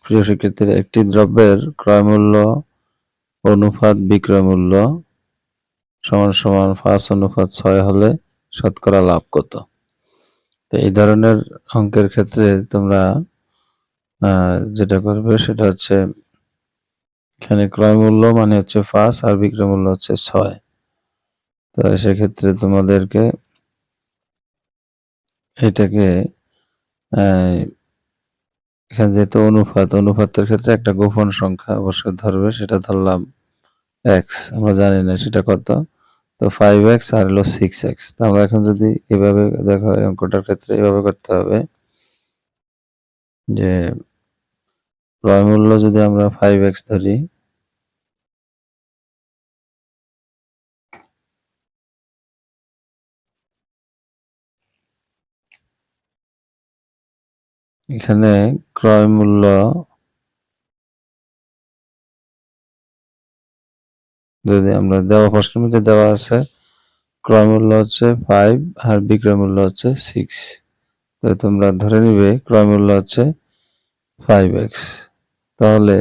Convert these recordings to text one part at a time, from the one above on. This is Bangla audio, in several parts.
প্রিয় শিক্ষার্থীরা, একটি দ্রব্যের ক্রয় মূল্য অনুপাত বিক্রয় মূল্য সমান সমান 5:6 হলে শতকরা লাভ কত? তো এই ধরনের অঙ্কের ক্ষেত্রে তোমরা যেটা করবে সেটা হচ্ছে, এখানে ক্রয় মূল্য মানে হচ্ছে 5 আর বিক্রয় মূল্য হচ্ছে 6। তো সেক্ষেত্রে তোমাদেরকে এটাকে এখানে যেহেতু অনুপাতের ক্ষেত্রে একটা গোপন সংখ্যা অবশ্যই ধরবে, সেটা ধরলাম x, আমরা জানি না সেটা কত। তো 5x আর হলো 6x। তো আমরা এখন যদি এভাবে দেখো, অঙ্কটার ক্ষেত্রে এভাবে করতে হবে যে ক্রয় মূল্য যদি আমরা 5x ধরি, এখানে ক্রয় মূল্য যদি আমরা প্রশ্নের মধ্যে দেওয়া আছে ক্রয় মূল্য হচ্ছে 5 আর বিক্রয় মূল্য হচ্ছে 6। তো তোমরা ধরে নিবে ক্রয় মূল্য হচ্ছে 5x, তাহলে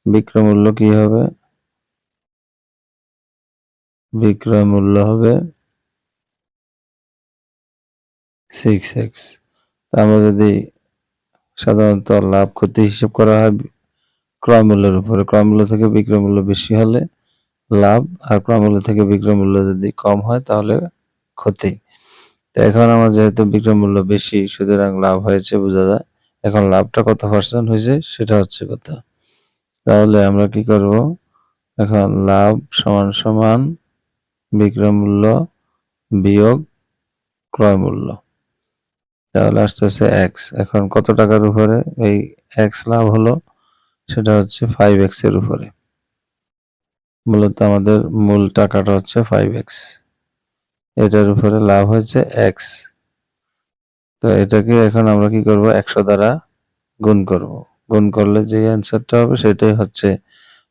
বিক্রয় মূল্য কি হবে? বিক্রয় মূল্য হবে 6x। আমরা যদি সাধারণত লাভ ক্ষতি হিসাব করা হয় ক্রয় মূল্যের উপরে, ক্রয় মূল্য থেকে বিক্রয় মূল্য বেশি হলে লাভ, আর ক্রয় মূল্য থেকে বিক্রয় মূল্য যদি কম হয় তাহলে ক্ষতি। তো এখন আমার যেহেতু বিক্রয় মূল্য বেশি, সুতরাং লাভ হয়েছে বোঝা যায়। এখন লাভটা কত % হয়েছে সেটা হচ্ছে কথা। তাহলে আমরা কি করব, এখন লাভ সমান সমান বিক্রয় মূল্য বিয়োগ ক্রয় মূল্য, তাহলে আসতেছে x। এখন কত টাকার উপরে এই x লাভ হলো? সেটা হচ্ছে 5x এর উপরে। মূলত আমাদের মূল টাকাটা হচ্ছে 5x, এটার উপরে লাভ হয়েছে x। তো এটাকে এখন আমরা কি করব, 100 দ্বারা গুণ করব। গুণ করলে যে অ্যান্সারটা হবে সেটাই হচ্ছে,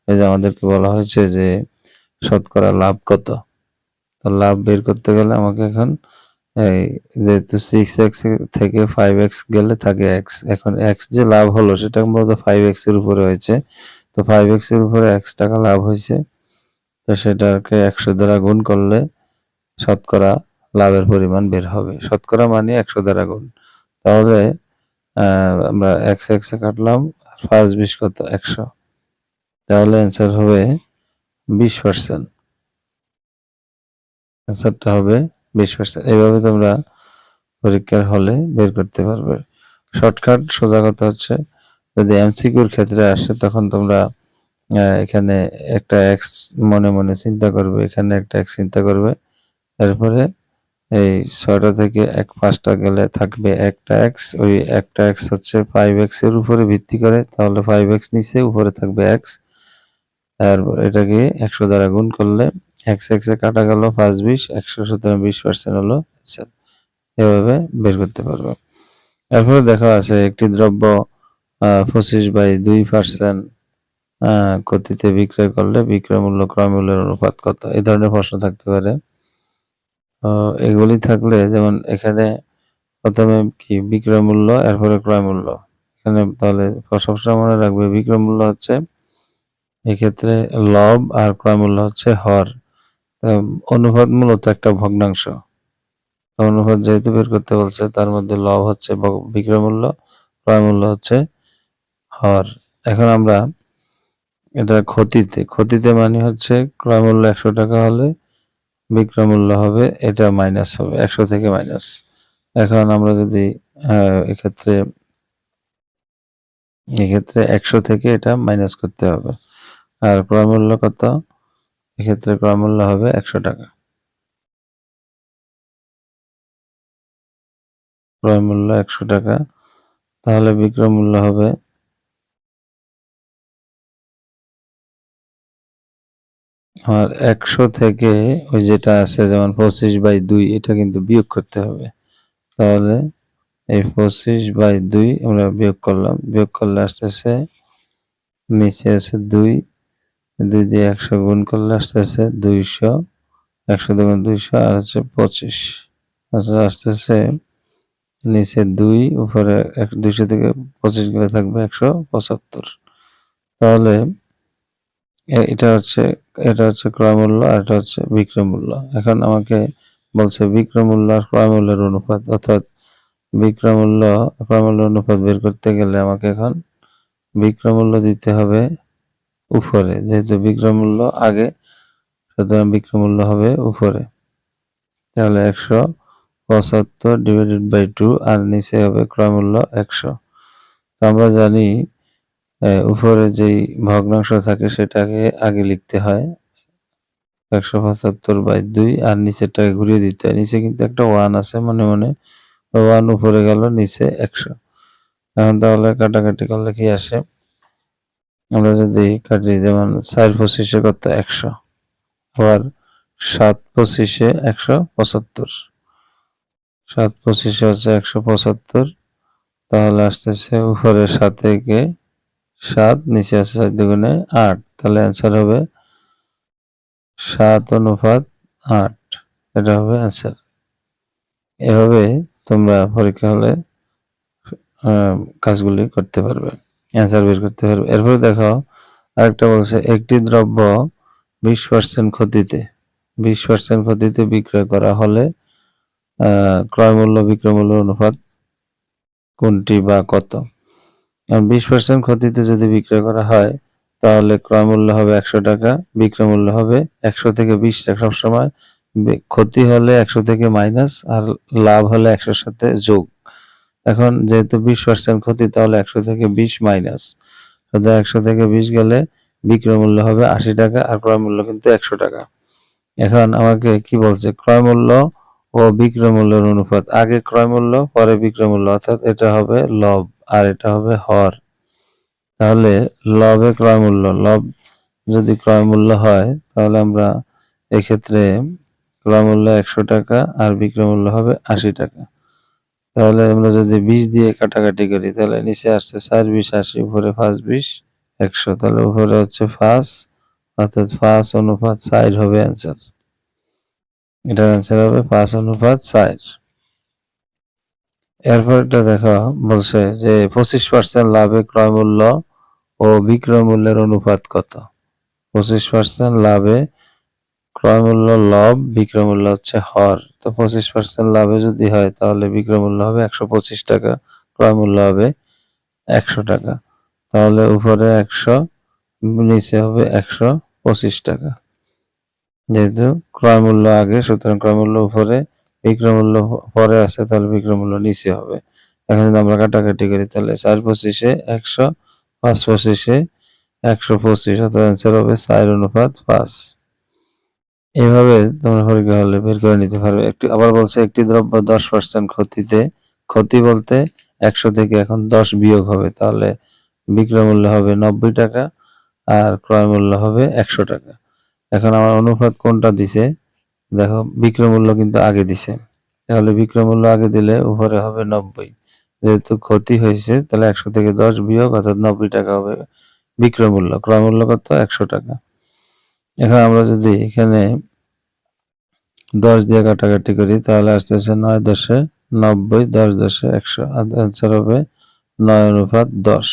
এই যে আমাদেরকে বলা হয়েছে যে শতকরা লাভ কত। তো লাভ বের করতে গেলে আমাকে এখন এই যেহেতু 6x থেকে 5x গেলে থাকে x, এখন x যে লাভ হলো সেটা মূলত 5x এর উপরে হয়েছে। তো 5x এর উপরে x টাকা লাভ হয়েছে, তো সেটাকে 100 দ্বারা গুণ করলে শতকরা লাভের পরিমাণ বের হবে। শতকরা মানে 100 দ্বারা গুণ। তাহলে আমরা x এ কাটলাম, 5 20 কত 100, তাহলে অ্যান্সার হবে 20%। অ্যান্সারটা হবে 20%। এইভাবে তোমরা পরীক্ষার হলে বের করতে পারবে। শর্টকাট সোজা কথা হচ্ছে, যদি এমসিকিউর ক্ষেত্রে আসে তখন তোমরা এখানে একটা x মনে মনে চিন্তা করবে, এখানে একটা x চিন্তা করবে, এরপরে এই 6টা থেকে 5টা গেলে থাকবে একটা x, ওই একটা x হচ্ছে 5x এর উপরে ভিত্তি করে, তাহলে 5x নিচে, উপরে থাকবে x। আর এটাকে 100 দ্বারা গুণ করলে x এ কাটা গেল 5 20 100, সুতরাং 20% হলো অ্যান্সার। এভাবে বের করতে পারবে। এরপরে দেখা আছে একটি দ্রব্য 25/2% ক্ষতিতে বিক্রয় করলে বিক্রয় মূল্য ক্রয় মূল্যের অনুপাত কত? এই ধরনের প্রশ্ন থাকতে পারে। এগুলি থাকলে, যেমন এখানে প্রথমে কি বিক্রয় মূল্য, এরপরে ক্রয় মূল্য। এখানে তাহলে সবসময় মনে রাখবে বিক্রয় মূল্য হচ্ছে এক্ষেত্রে লব আর ক্রয় মূল্য হচ্ছে হর। অনুপাত মূলত একটা ভগ্নাংশ। অনুপাত যেহেতু বের করতে বলছে, তার মধ্যে লব হচ্ছে বিক্রয় মূল্য, ক্রয় মূল্য হচ্ছে হর। এখন আমরা এটা ক্ষতিতে মানে হচ্ছে ক্রয় মূল্য 100 টাকা হলে বিক্রয় মূল্য হবে, এটা মাইনাস হবে 100 থেকে মাইনাস। এখন আমরা যদি এক্ষেত্রে 100 থেকে এটা মাইনাস করতে হবে। আর ক্রয় মূল্য কত? এক্ষেত্রে ক্রয় মূল্য হবে 100 টাকা। ক্রয় মূল্য 100 টাকা, তাহলে বিক্রয় মূল্য হবে, আর 100 থেকে ওই যেটা আছে যেমন 25/2, এটা কিন্তু বিয়োগ করতে হবে। তাহলে এই 25/2 আমরা বিয়োগ করলাম, বিয়োগ করলে আসতেছে নিচে আছে 2, 2 দিয়ে 100 গুণ করলে আসতেছে 200, 100 × 2 = 200, আর হচ্ছে 25, আচ্ছা আসতেছে নিচে 2, উপরে 200 থেকে 25 গেলে থাকবে 175। তাহলে এটা হচ্ছে ক্রয় মূল্য আর এটা হচ্ছে বিক্রয় মূল্য। এখন আমাকে বলছে বিক্রয় মূল্য আর ক্রয় মূল্যের অনুপাত, অর্থাৎ বিক্রয় মূল্য ক্রয় মূল্য অনুপাত বের করতে গেলে আমাকে এখন বিক্রয় মূল্য দিতে হবে উপরে, যেহেতু বিক্রয় মূল্য আগে, সুতরাং বিক্রয় মূল্য হবে উপরে। তাহলে 175 ডিভাইডেড বাই 2 আর নিচে হবে ক্রয় মূল্য 100। তো আমরা জানি উপরে যেই ভগ্নাংশ থাকে সেটাকে আগে লিখতে হয় 175/2 আর নিচেরটাকে ঘুরিয়ে দিতে হয়। নিচে কিন্তু একটা 1 আছে মনে মনে, 1 উপরে গেল, নিচে 100। এখন তাহলে কাটাকাটি করলে কি আসে? আমরা যদি কাটি, যেমন 4/25 কত? 100, আবার 7/25 175, 7/25 হচ্ছে 175। তাহলে আসতেছে উপরে 7 থেকে 7, নিচে আছে 4 দুগুণে 8। তাহলে অ্যান্সার হবে 7:8। এটা হবে অ্যান্সার। এভাবে তোমরা পরীক্ষা হলে কাজগুলি করতে পারবে, অ্যান্সার বের করতে পারবে। এরপরে দেখো আরেকটা বলছে, একটি দ্রব্য 20% ক্ষতিতে 20% ক্ষতিতে বিক্রয় করা হলে ক্রয় মূল্য বিক্রয় মূল্য অনুপাত কোনটি বা কত? 20% ক্ষতিতে যদি বিক্রয় করা হয় তাহলে ক্রয় মূল্য হবে 100 টাকা, বিক্রয় মূল্য হবে 100 থেকে 20 টাকা। সবসময় ক্ষতি হলে 100 থেকে মাইনাস আর লাভ হলে 100 সাথে যোগ। এখন যেহেতু 20% ক্ষতি, তাহলে 100 থেকে 20 মাইনাস, অর্থাৎ 100 থেকে 20 গেলে বিক্রয় মূল্য হবে 80 টাকা আর ক্রয় মূল্য কিন্তু 100 টাকা। এখন আমাকে কি বলছে? ক্রয় মূল্য ও বিক্রয় মূল্যের অনুপাত। আগে ক্রয় মূল্য, পরে বিক্রয় মূল্য, অর্থাৎ এটা হবে লব আর এটা হবে হর। তাহলে লবে ক্রয় মূল্য, লব যদি ক্রয় মূল্য হয় তাহলে আমরা এক্ষেত্রে ক্রয় মূল্য 100 টাকা আর বিক্রয় মূল্য হবে 80 টাকা। তাহলে আমরা যদি 20 দিয়ে কাটাকাটি করি তাহলে নিচে আসছে 4 20 80, উপরে 5 20 100। তাহলে উপরে হচ্ছে 5, অর্থাৎ 5:4 হবে অ্যান্সার। এটার অ্যান্সার হবে 5:4। এরপরটা দেখো, বলছে যে 25% লাভে ক্রয় মূল্য ও বিক্রয় মূল্যের অনুপাত কত? 25% লাভে ক্রয় মূল্য লব, বিক্রয় মূল্য হচ্ছে হর। তো 25% লাভে যদি হয় তাহলে বিক্রয় মূল্য হবে 125 টাকা, ক্রয় মূল্য হবে 100 টাকা। তাহলে উপরে 100, নিচে হবে 125 টাকা। যেহেতু ক্রয় মূল্য আগে, সুতরাং ক্রয় মূল্য উপরে, বিক্রয় মূল্য পরে আছে, তাহলে বিক্রয় মূল্য নিচে হবে। এখন যদি আমরা কাটাকাটি করি তাহলে 4/25 100, 5/25 125, অর্থাৎ অ্যান্সার হবে 4:5। এইভাবে তোমরা পরীক্ষা হলে বের করে নিতে পারবে। আবার বলছে একটি দ্রব্য 10% ক্ষতিতে, ক্ষতি বলতে 100 থেকে এখন 10 বিয়োগ হবে, তাহলে বিক্রয় মূল্য হবে 90 টাকা আর ক্রয় মূল্য হবে 100 টাকা। এখন আমার অনুপাত কোনটা দিছে? দেখো বিক্রয় মূল্য কিন্তু আগে দিছে, তাহলে বিক্রয় মূল্য আগে দিলে উপরে হবে 90। যেহেতু ক্ষতি হয়েছে তাহলে 100 থেকে 10 বিয়োগ, অর্থাৎ 90 টাকা হবে বিক্রয় মূল্য। ক্রয় মূল্য কত? 100 টাকা। এখন আমরা যদি এখানে 10 দিয়ে কাটাকাটি করি তাহলে আসতেছে 9/90, 10/100, অ্যান্সার হবে 9:10।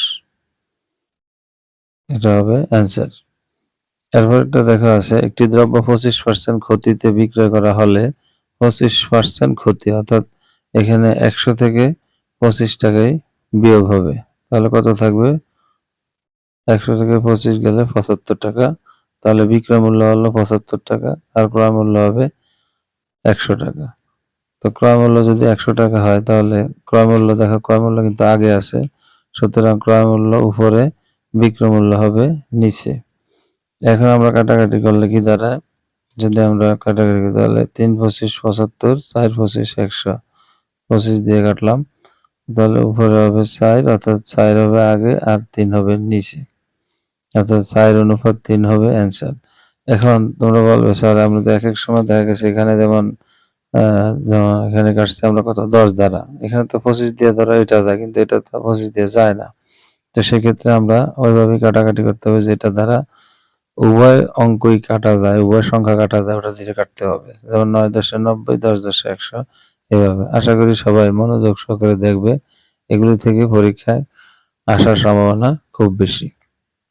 এটা হবে অ্যান্সার। এরপর একটা দেখা আছে, একটি দ্রব্য 25% ক্ষতিতে বিক্রয় করা হলে 25% ক্ষতি, অর্থাৎ এখানে 100 থেকে 25 টাকাই বিয়োগ হবে, তাহলে কত থাকবে? 100 থেকে 25 গেলে 75 টাকা। তাহলে বিক্রয় মূল্য হলো 75 টাকা আর ক্রয় মূল্য হবে 100 টাকা। তো ক্রয় মূল্য যদি 100 টাকা হয় তাহলে ক্রয় মূল্য, দেখো ক্রয় মূল্য কিন্তু আগে আছে, সুতরাং ক্রয় মূল্য উপরে, বিক্রয় মূল্য হবে নিচে। এখন আমরা কাটাকাটি করলে কি দাঁড়ায়? যদি আমরা কাটাকাটি করি তাহলে 3/25 75, 4/25 100, 25 দিয়ে কাটলাম, তাহলে উপরে হবে 4, অর্থাৎ 4 হবে আগে আর 3 হবে নিচে, অর্থাৎ 4:3 হবে অ্যান্সার। এখন তোমরা বলবে স্যার আমরা তো এক এক সময় দেখা গেছে এখানে যেমন এখানে কাটছি আমরা কত? 10 দ্বারা, এখানে তো 25 দিয়ে ধরো এটা যায়, কিন্তু এটা তো 25 দিয়ে যায় না। তো সেক্ষেত্রে আমরা ওইভাবে কাটাকাটি করতে হবে যেটা দ্বারা উভয় অঙ্কই কাটা যায়, উভয় সংখ্যা কাটা যায়, ওটা দিয়ে কাটতে হবে। যেমন 9 10 90, 10 10 100, এভাবে আশা করি সবাই মনোযোগ সহকারে দেখবে। এগুলো থেকে পরীক্ষায় আসার সম্ভাবনা খুব বেশি।